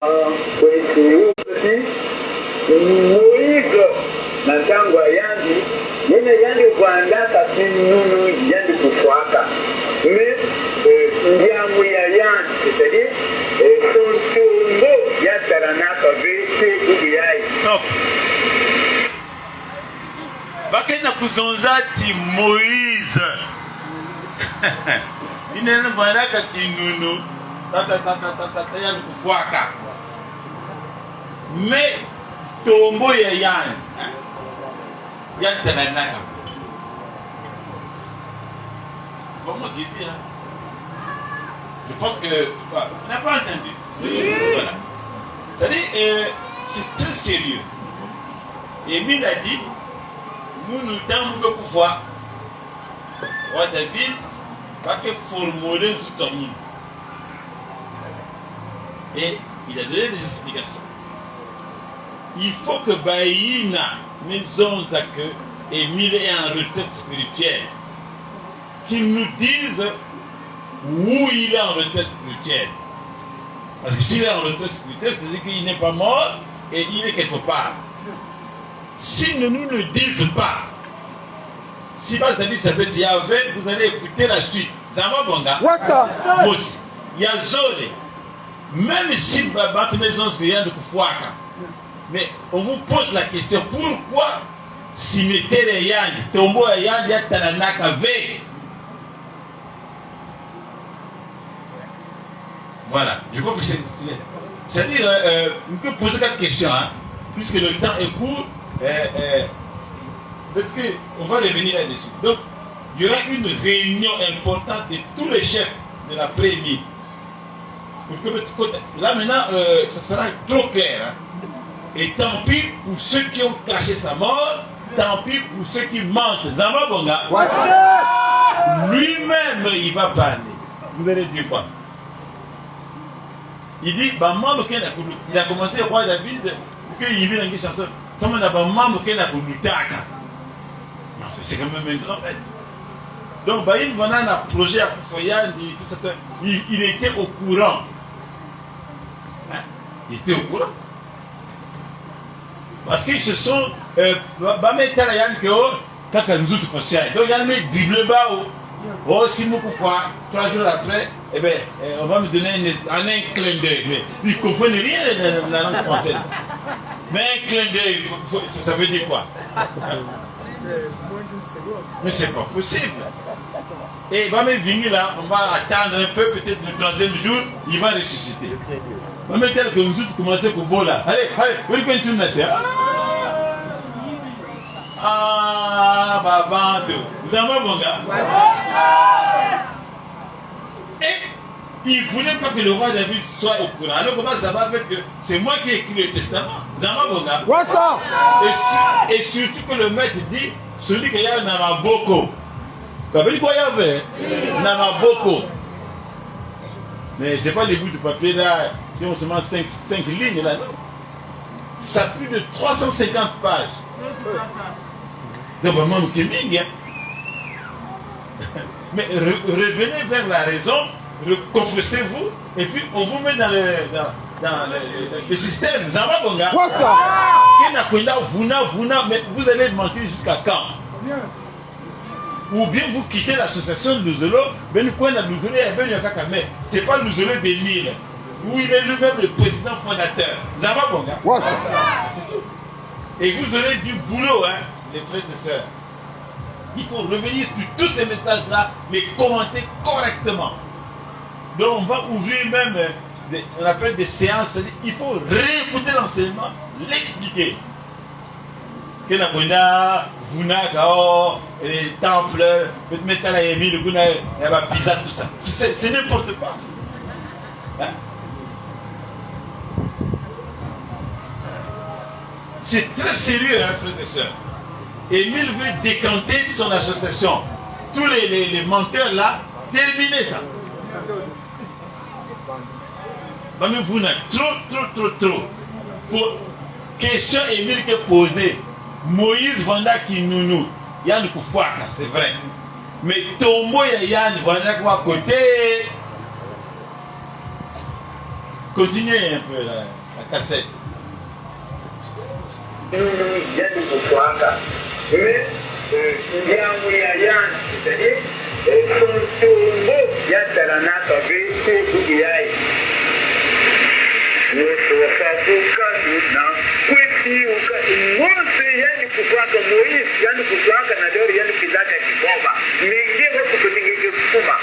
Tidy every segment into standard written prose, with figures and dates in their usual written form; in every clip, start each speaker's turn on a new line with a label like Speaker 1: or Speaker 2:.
Speaker 1: Moïse Natangwa Yandi, yene yandi kuandaka kinunu yandi kufuata. Mais ndiamu ya yandi, c'est-à-dire son tourno ya taranaka vese ubiyai.
Speaker 2: Top. Bakena kuzonzati Moïse. Inene kuandaka kinunu tata yandi kufuata. Mais tombo ya yandi. Comment dire? Je pense que tu n'as pas entendu. Voilà. C'est-à-dire, c'est très sérieux. Émile a dit, nous devons le pouvoir. Roi David va que formuler tout en nous. Et il a donné des explications. Il faut que Baïna, maison que Émile est en retraite spirituelle, qu'il nous dise où il est en retraite spirituelle. Parce que s'il est en retraite spirituelle, c'est-à-dire qu'il n'est pas mort et il est quelque part. S'ils ne nous le disent pas, si vous savez ça peut être Yahvé, vous allez écouter la suite. Zama Bonga, Mossi, Yazole, même si votre maison spirituelle de Koufouaka, mais on vous pose la question, pourquoi cimetière Yandi, tombeau Yandi, Yatananaka V? Voilà, je crois que c'est. C'est-à-dire, on peut poser quatre questions, hein, puisque le temps est court, peut-être qu'on va revenir là-dessus. Donc, il y aura une réunion importante de tous les chefs de la première. Là maintenant, ça sera trop clair. Hein. Et tant pis pour ceux qui ont caché sa mort, tant pis pour ceux qui mentent. Zama Bonga, lui-même, il va parler. Vous allez dire quoi? Il dit, il a commencé roi David, qu'il vit dans une chanson. C'est quand même un grand maître. Donc, il y a un projet à Koufoyan, il était au courant. Hein? Il était au courant. Parce qu'ils se sont. Donc, il y a un dribble bas. Oh, si nous pouvons, 3 jours après, eh bien, on va me donner un clin d'œil. Mais ils ne comprennent rien de la langue française. Mais un clin d'œil, ça veut dire quoi? Mais c'est pas possible. Et il va me venir là, on va attendre un peu, peut-être le 3e jour, il va ressusciter. On va mettre tel que nous autres commencer pour beau là. Allez, vous voulez qu'on tourne là? Ah, Baba, vous avez un bon gars. Et il ne voulait pas que le roi David soit au courant. Alors comment ça va avec que c'est moi qui ai écrit le testament? Vous avez un bon gars. Et surtout que le maître dit, celui qui a Namaboko. Vous savez quoi il y avait? Namaboko. Mais ce n'est pas des bouts de papier là, qui ont seulement 5 lignes là, non. Ça a plus de 350 pages. Donc, mais revenez vers la raison, confessez-vous, et puis on vous met dans le système. Mais vous allez mentir jusqu'à quand? Ou bien vous quittez l'association de Luzolo, mais c'est pas Luzolo Bénil, où il est lui-même le président fondateur. C'est tout. Et vous aurez du boulot, hein, les frères et sœurs. Il faut revenir sur tous ces messages-là, mais commenter correctement. Donc on va ouvrir même, on appelle des séances, il faut réécouter l'enseignement, l'expliquer. Que la Gonda, Vunagao, les temples, Metalaïmi, le Guna, la Pisa, tout ça. C'est n'importe quoi. Hein? C'est très sérieux, hein, frères et sœurs. Émile veut décanter son association. Tous les menteurs là, terminez ça. Mais vous n'avez trop. Pour question Émile qui est posée, Moïse Vanda qui nous, Yann Koufouaka, c'est vrai. Mais Tombo et Yann Vanda qui à côté. Continuez un peu la cassette.
Speaker 1: Yani kufuaka ndiamu ya yani c'est-à-dire son tumbo ya taranaka vese kugiyai wosofafuka na kwesiuka ngose yani kufuaka Moise yani kufuaka na dori yani kizaka kikoba mingine kukutingike kuma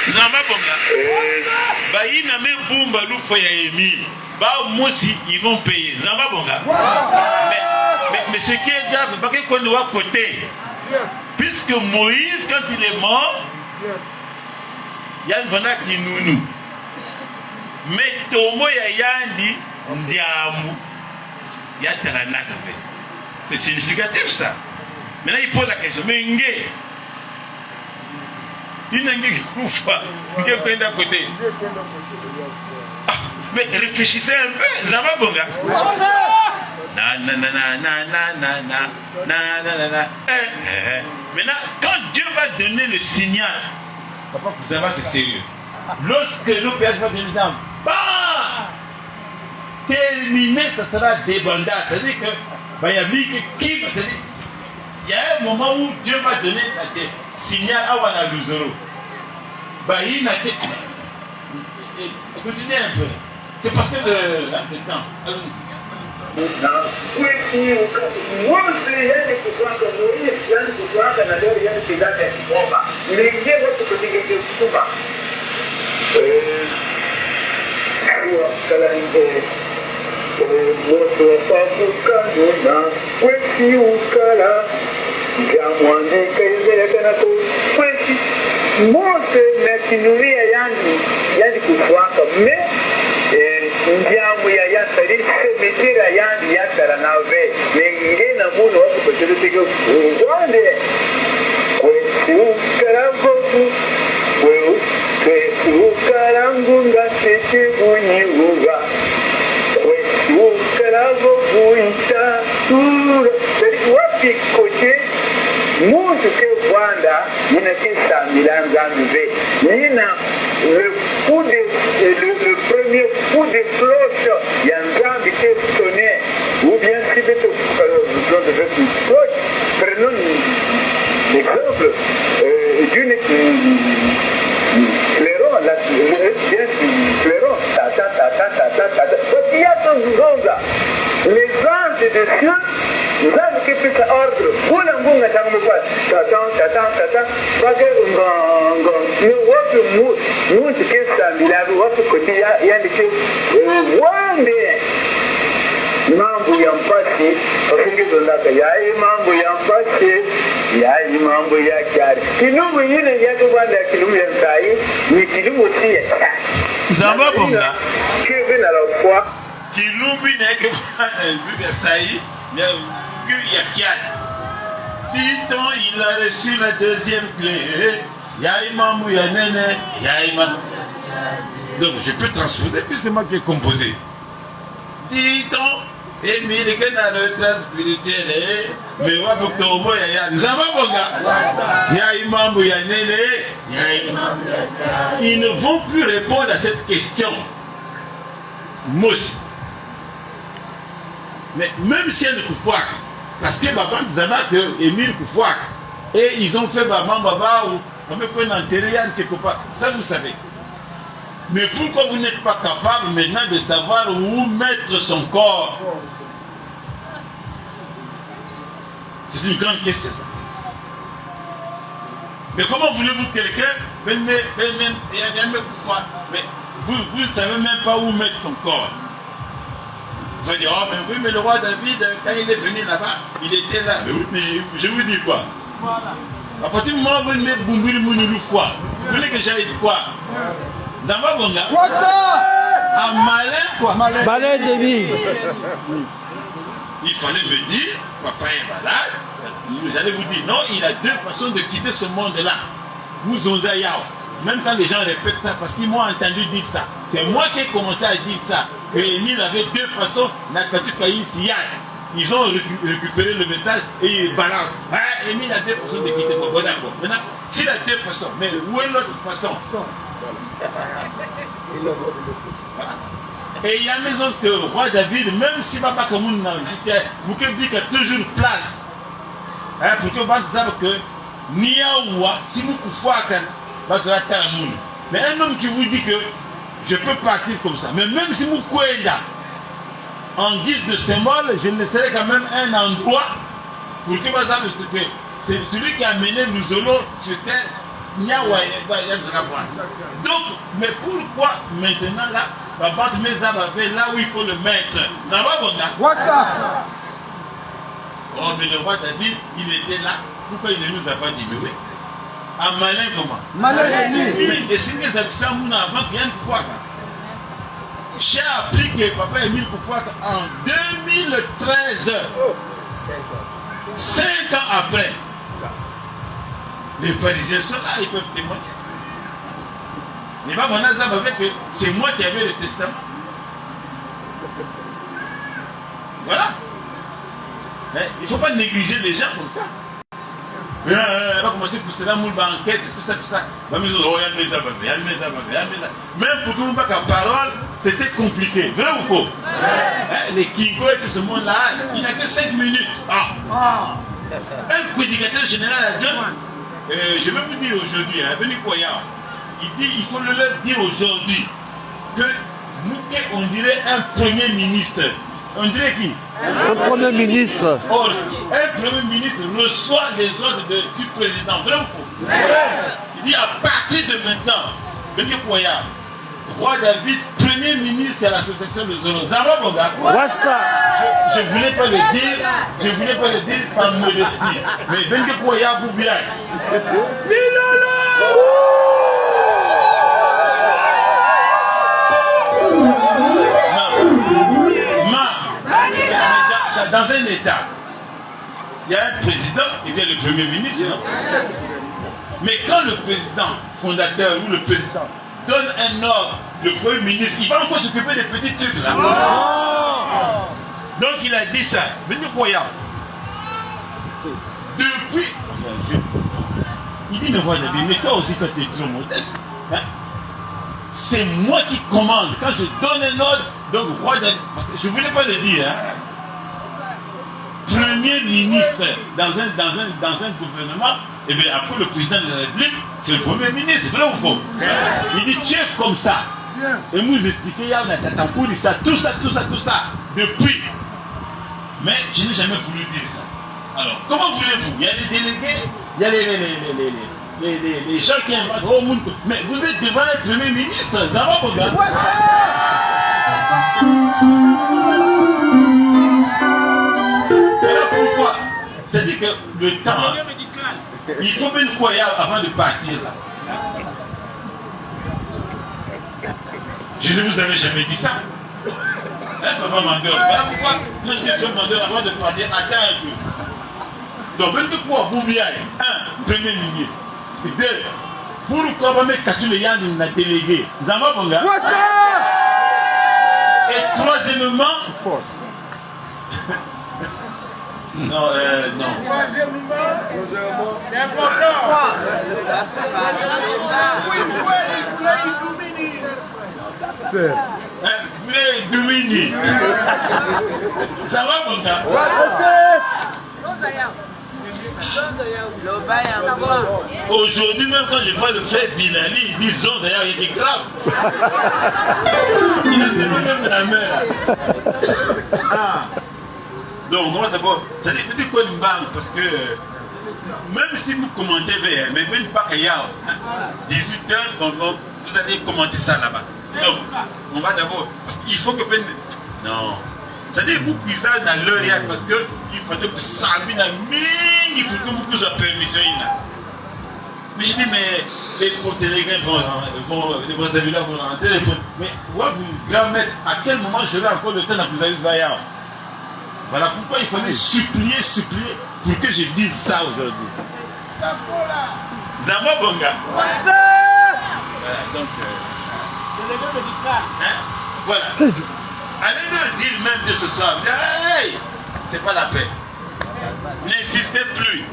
Speaker 2: Zamba bonga baina me bumba lufo ya Émile ba mosi ils vont payer Zamba bonga mais ce qui est grave parce que qu'on doit côté puisque Moïse quand il est mort il y a une vana qui nous mais tomo ya yandi ndiamu ya taranaka fait c'est significatif ça. Maintenant il pose la question mais ngé il n'a qu'à d'un côté. Ah, mais réfléchissez un peu, Zama Bonga. Maintenant, quand Dieu va donner le signal, papa, vous savez, c'est sérieux. Lorsque le Père va donner le signal, bah, terminé, ça sera débandade. C'est-à-dire que, il y a qui, c'est-à-dire, il y a un moment où Dieu va donner la signal à Wana Luzoro. Il n'a continuez un peu. C'est parce que le temps.
Speaker 1: Mose na kinuria yani kufuaka me ndiamu ya yasari semetera yani yasara nawe mengine na muno wako kuchoteke uwande kwesi ukaragoku kwesi ukarangu ngatete bunyiruga kwesi ukaragoku itatura wapi kote Montre que Rwanda, il n'a que 100 000 ans d'enlevé. Il a le premier coup de cloche, il y a un grand qui sonné. Ou bien si vous avez une cloche, prenons l'exemple d'une clairon, clairon, parce qu'il y a son zonga. Les anges de Dieu, nous avons que plus ordre. Pour l'angonga, ça me passe. Tata, bague, nous avons nous qui sommes là, nous avons côté, il y a des choses. Mambo ya mpasi, wafungi zonaka, yai mambo ya mpasi, yai mambo ya kiari. Kilumu yine yake bwana ya kilumu ya msai, ni kilumu siye.
Speaker 2: Zamba bonga.
Speaker 1: Kilumu na lafua.
Speaker 2: Kilumu yake bwana ya msai, ni ya kiari. Dit-on, il a reçu la deuxième clé. Yai mambo ya nene, yai mambo. Donc je peux transposer puisque c'est moi qui ai composé. Dit-on, et Émile qui est dans le train spirituel, mais on va pour que au moins il y a Nzamba Bonga, il y a Imam, il y a Néné, il y a Imam. Ils ne vont plus répondre à cette question. Mosi. Mais même si elle ne coupe pas, parce que Baba Nzamba que Émile Koufouak, et ils ont fait Baba Baba ou on peut prendre un terrain quelque part, ça vous savez. Mais pourquoi vous n'êtes pas capable maintenant de savoir où mettre son corps? C'est une grande question ça. Mais comment voulez-vous que quelqu'un mais vous ne savez même pas où mettre son corps? Vous allez dire, oh mais oui, mais le roi David, quand il est venu là-bas, il était là. Mais oui, mais je vous dis quoi? Voilà. À partir du moment où vous mettez Boumbili Mounilou foi, vous voulez que j'aille quoi? Zamba Bonga. Un malin quoi.
Speaker 3: Malin Denis.
Speaker 2: Il fallait me dire, papa est malade. Vous allez vous dire, non, il a deux façons de quitter ce monde-là. Vous osez Yao. Même quand les gens répètent ça, parce qu'ils m'ont entendu dire ça. C'est moi qui ai commencé à dire ça. Que Émile avait deux façons, ils ont récupéré le message et ils balancent. Ah, Émile a deux façons de quitter. Bon, d'accord. Maintenant, s'il a deux façons, mais où est l'autre façon? Voilà. Et il y a une maison que le roi David, même si papa comme on a dit, vous que dit qu'il y a toujours place. Hein, pour que vous savez que Niaoua, si vous pouvez faire ça, mais un homme qui vous dit que je peux partir comme ça, mais même si vous pouvez en guise de symbole, je laisserai quand même un endroit pour que vous savez que c'est celui qui a mené le Zolo sur terre. Donc, mais pourquoi maintenant là, Baba de Mezab avait là où il faut le mettre? Oh, mais le roi David, il était là. Pourquoi il ne nous a pas dit? Mais oui. À malin comment?
Speaker 3: Malin.
Speaker 2: Mais c'est que ça fait un avant qu'il y ait une fois. J'ai appris que papa Émile Koufouaka en 2013, 5 ans après, les Parisiens sont là, ils peuvent témoigner. Mais pas mon azab avec que c'est moi qui avais le testament. Voilà. Mais il ne faut pas négliger les gens comme ça. On va commencer pour cela, moule enquête, tout ça. Même pour que nous pas qu'à parole, c'était compliqué. Vrai ou faux? Les Kingo et tout ce monde-là, il n'y a que 5 minutes. Un prédicateur général a dit, je vais vous dire aujourd'hui, Beni Koya, il dit, il faut le leur dire aujourd'hui que nous, on dirait un premier ministre. On dirait qui?
Speaker 3: Un premier ministre.
Speaker 2: Or, un premier ministre reçoit les ordres du président. Vrai ou faux? Il dit à partir de maintenant, Beni Koya, roi David, premier ministre à l'association de Zolo. Je ne voulais pas le dire par modestie. Mais Beni Koya Boubia. Dans un État, il y a un président et bien le premier ministre. Mais quand le président fondateur ou le président donne un ordre, le premier ministre, il va encore s'occuper des petits trucs là. Donc il a dit ça. Depuis, il dit, mais voilà, mais toi aussi quand tu es trop modeste, hein, c'est moi qui commande. Quand je donne un ordre, donc roi David, je ne voulais pas le dire, hein, premier ministre dans un gouvernement, et bien après le président de la République, c'est le premier ministre, c'est vrai ou faux? Il dit tu es comme ça. Et nous expliquer, il y a tout ça, depuis. Mais je n'ai jamais voulu dire ça. Alors, comment voulez-vous? Il y a les délégués, il y a les gens qui inventent au monde. Mais vous êtes devant le premier ministre, ça va regarder. Voilà pourquoi. C'est-à-dire que le temps, il faut bien croire avant de partir là. Je ne vous avais jamais dit ça. Papa Mandela. Voilà pourquoi quand je dis Mandela avant de partir, attends un peu. Donc, même quoi, Boubiaï, un, premier ministre. Deux, pourquoi on va mettre les gens dans la déléguée? Et troisièmement, non.
Speaker 4: C'est important.
Speaker 2: Vous voulez dominer. Ça va, mon gars? Aujourd'hui, même quand je vois le frère Binali, il dit Zon d'ailleurs, il est grave. Il a tenu même la main là. Donc, moi d'abord, ça dit quoi une banque? Parce que même si vous commentez, mais même pas qu'il y a 18 heures, donc vous allez commenter ça là-bas. Donc, on va d'abord. Il faut que. Non. C'est-à-dire que vous cuisez dans l'heure parce qu'il fallait que ça vienne à mine pour que vous puissiez permission. Mais je dis, mais les Monténégrins les Brésiliens vont rentrer. Mais vous grand-mère, à quel moment je vais encore le temps dans vous avez Bayard? Voilà pourquoi il fallait supplier pour que je dise ça aujourd'hui. Zama Bonga. Voilà, donc. Voilà. Allez leur dire même de ce soir, hey, c'est pas la peine. N'insistez plus.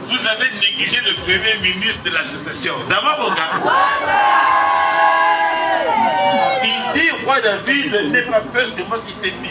Speaker 2: Vous avez négligé le premier ministre de l'association. D'abord, mon gars. Il dit roi David, n'aie pas peur, c'est moi qui t'ai mis.